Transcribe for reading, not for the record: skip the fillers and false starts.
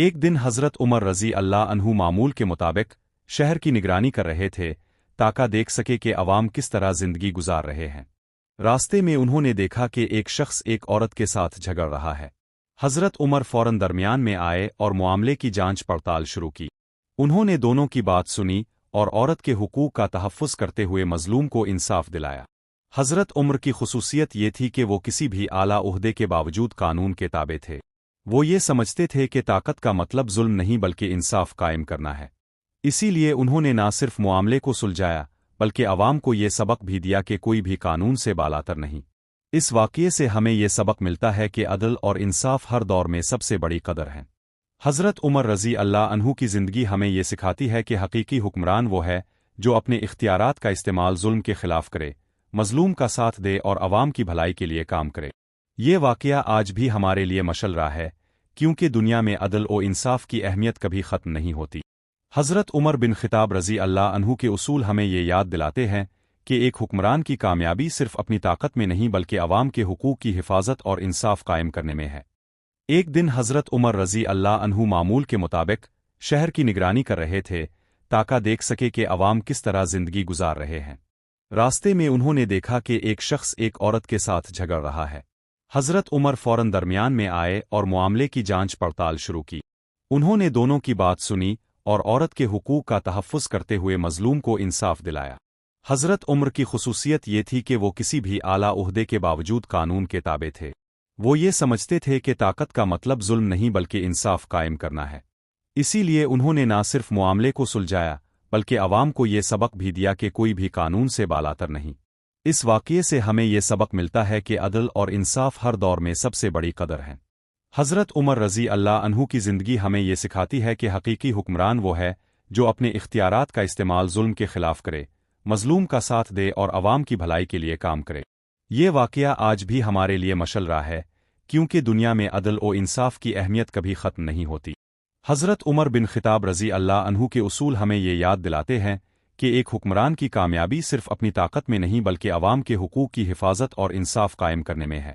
ایک دن حضرت عمر رضی اللہ عنہ معمول کے مطابق شہر کی نگرانی کر رہے تھے تاکہ دیکھ سکے کہ عوام کس طرح زندگی گزار رہے ہیں۔ راستے میں انہوں نے دیکھا کہ ایک شخص ایک عورت کے ساتھ جھگڑ رہا ہے۔ حضرت عمر فوراً درمیان میں آئے اور معاملے کی جانچ پڑتال شروع کی۔ انہوں نے دونوں کی بات سنی اور عورت کے حقوق کا تحفظ کرتے ہوئے مظلوم کو انصاف دلایا۔ حضرت عمر کی خصوصیت یہ تھی کہ وہ کسی بھی اعلیٰ عہدے کے باوجود قانون کے تابع تھے۔ وہ یہ سمجھتے تھے کہ طاقت کا مطلب ظلم نہیں بلکہ انصاف قائم کرنا ہے۔ اسی لیے انہوں نے نہ صرف معاملے کو سلجھایا بلکہ عوام کو یہ سبق بھی دیا کہ کوئی بھی قانون سے بالاتر نہیں۔ اس واقعے سے ہمیں یہ سبق ملتا ہے کہ عدل اور انصاف ہر دور میں سب سے بڑی قدر ہے۔ حضرت عمر رضی اللہ عنہ کی زندگی ہمیں یہ سکھاتی ہے کہ حقیقی حکمران وہ ہے جو اپنے اختیارات کا استعمال ظلم کے خلاف کرے، مظلوم کا ساتھ دے اور عوام کی بھلائی کے لیے کام کرے۔ یہ واقعہ آج بھی ہمارے لیے مشعل راہ ہے کیونکہ دنیا میں عدل و انصاف کی اہمیت کبھی ختم نہیں ہوتی۔ حضرت عمر بن خطاب رضی اللہ عنہ کے اصول ہمیں یہ یاد دلاتے ہیں کہ ایک حکمران کی کامیابی صرف اپنی طاقت میں نہیں بلکہ عوام کے حقوق کی حفاظت اور انصاف قائم کرنے میں ہے۔ ایک دن حضرت عمر رضی اللہ عنہ معمول کے مطابق شہر کی نگرانی کر رہے تھے تاکہ دیکھ سکے کہ عوام کس طرح زندگی گزار رہے ہیں۔ راستے میں انہوں نے دیکھا کہ ایک شخص ایک عورت کے ساتھ جھگڑ رہا ہے۔ حضرت عمر فوراً درمیان میں آئے اور معاملے کی جانچ پڑتال شروع کی۔ انہوں نے دونوں کی بات سنی اور عورت کے حقوق کا تحفظ کرتے ہوئے مظلوم کو انصاف دلایا۔ حضرت عمر کی خصوصیت یہ تھی کہ وہ کسی بھی اعلیٰ عہدے کے باوجود قانون کے تابع تھے۔ وہ یہ سمجھتے تھے کہ طاقت کا مطلب ظلم نہیں بلکہ انصاف قائم کرنا ہے۔ اسی لیے انہوں نے نہ صرف معاملے کو سلجھایا بلکہ عوام کو یہ سبق بھی دیا کہ کوئی بھی قانون سے بالاتر نہیں۔ اس واقعے سے ہمیں یہ سبق ملتا ہے کہ عدل اور انصاف ہر دور میں سب سے بڑی قدر ہے۔ حضرت عمر رضی اللہ عنہ کی زندگی ہمیں یہ سکھاتی ہے کہ حقیقی حکمران وہ ہے جو اپنے اختیارات کا استعمال ظلم کے خلاف کرے، مظلوم کا ساتھ دے اور عوام کی بھلائی کے لیے کام کرے۔ یہ واقعہ آج بھی ہمارے لیے مشعل راہ ہے کیونکہ دنیا میں عدل و انصاف کی اہمیت کبھی ختم نہیں ہوتی۔ حضرت عمر بن خطاب رضی اللہ عنہ کے اصول ہمیں یہ یاد دلاتے ہیں کہ ایک حکمران کی کامیابی صرف اپنی طاقت میں نہیں بلکہ عوام کے حقوق کی حفاظت اور انصاف قائم کرنے میں ہے۔